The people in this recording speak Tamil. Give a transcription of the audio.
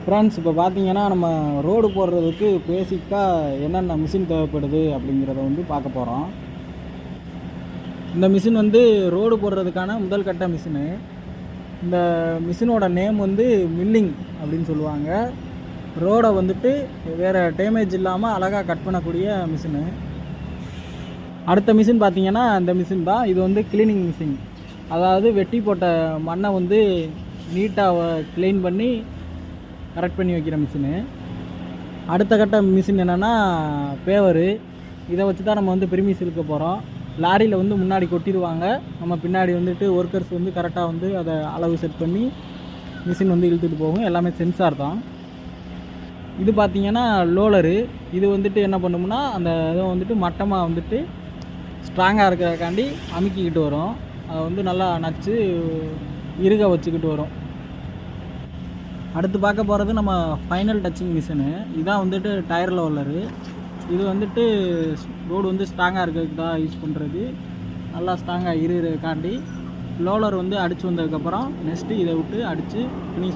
ஃப்ரெண்ட்ஸ், இப்போ பார்த்தீங்கன்னா நம்ம ரோடு போடுறதுக்கு பேசிக்காக என்னென்ன மிஷின் தேவைப்படுது அப்படிங்கிறத வந்து பார்க்க போகிறோம். இந்த மிஷின் வந்து ரோடு போடுறதுக்கான முதல் கட்ட மிஷினு. இந்த மிஷினோட நேம் வந்து மில்லிங் அப்படின்னு சொல்லுவாங்க. ரோடை வந்துட்டு வேறு டேமேஜ் இல்லாமல் அழகாக கட் பண்ணக்கூடிய மிஷினு. அடுத்த மிஷின் பார்த்தீங்கன்னா இந்த மிஷின் தான். இது வந்து கிளீனிங் மிஷின். அதாவது வெட்டி போட்ட மண்ணை வந்து நீட்டாக க்ளீன் பண்ணி கரெக்ட் பண்ணி வைக்கிற மிஷினு. அடுத்த கட்ட மிஷின் என்னென்னா பேவரு. இதை வச்சு தான் நம்ம வந்து பிரிமிஸ் இழுக்க போகிறோம். லாரியில் வந்து முன்னாடி கொட்டிடுவாங்க, நம்ம பின்னாடி வந்துட்டு ஒர்க்கர்ஸ் வந்து கரெக்டாக வந்து அதை அளவு செட் பண்ணி மிஷின் வந்து இழுத்துட்டு போகும். எல்லாமே சென்சார் தான். இது பார்த்திங்கன்னா லோலரு. இது வந்துட்டு என்ன பண்ணும்னா அந்த இதை வந்துட்டு மட்டமாக வந்துட்டு ஸ்ட்ராங்காக இருக்கிறதுக்காண்டி அமுக்கிக்கிட்டு வரும். அதை வந்து நல்லா நச்சு இறுக வச்சுக்கிட்டு வரும். அடுத்து பார்க்க போகிறது நம்ம ஃபைனல் டச்சிங் மிஷினு. இதான் வந்துட்டு டயர் லோலரு. இது வந்துட்டு ரோடு வந்து ஸ்ட்ராங்காக இருக்கிறதுக்கு தான் யூஸ் பண்ணுறது. நல்லா ஸ்ட்ராங்காக இருக்கிறதுக்காண்டி லோலர் வந்து அடித்து வந்ததுக்கப்புறம் நெக்ஸ்ட்டு இதை விட்டு அடித்து ஃபினிஷ்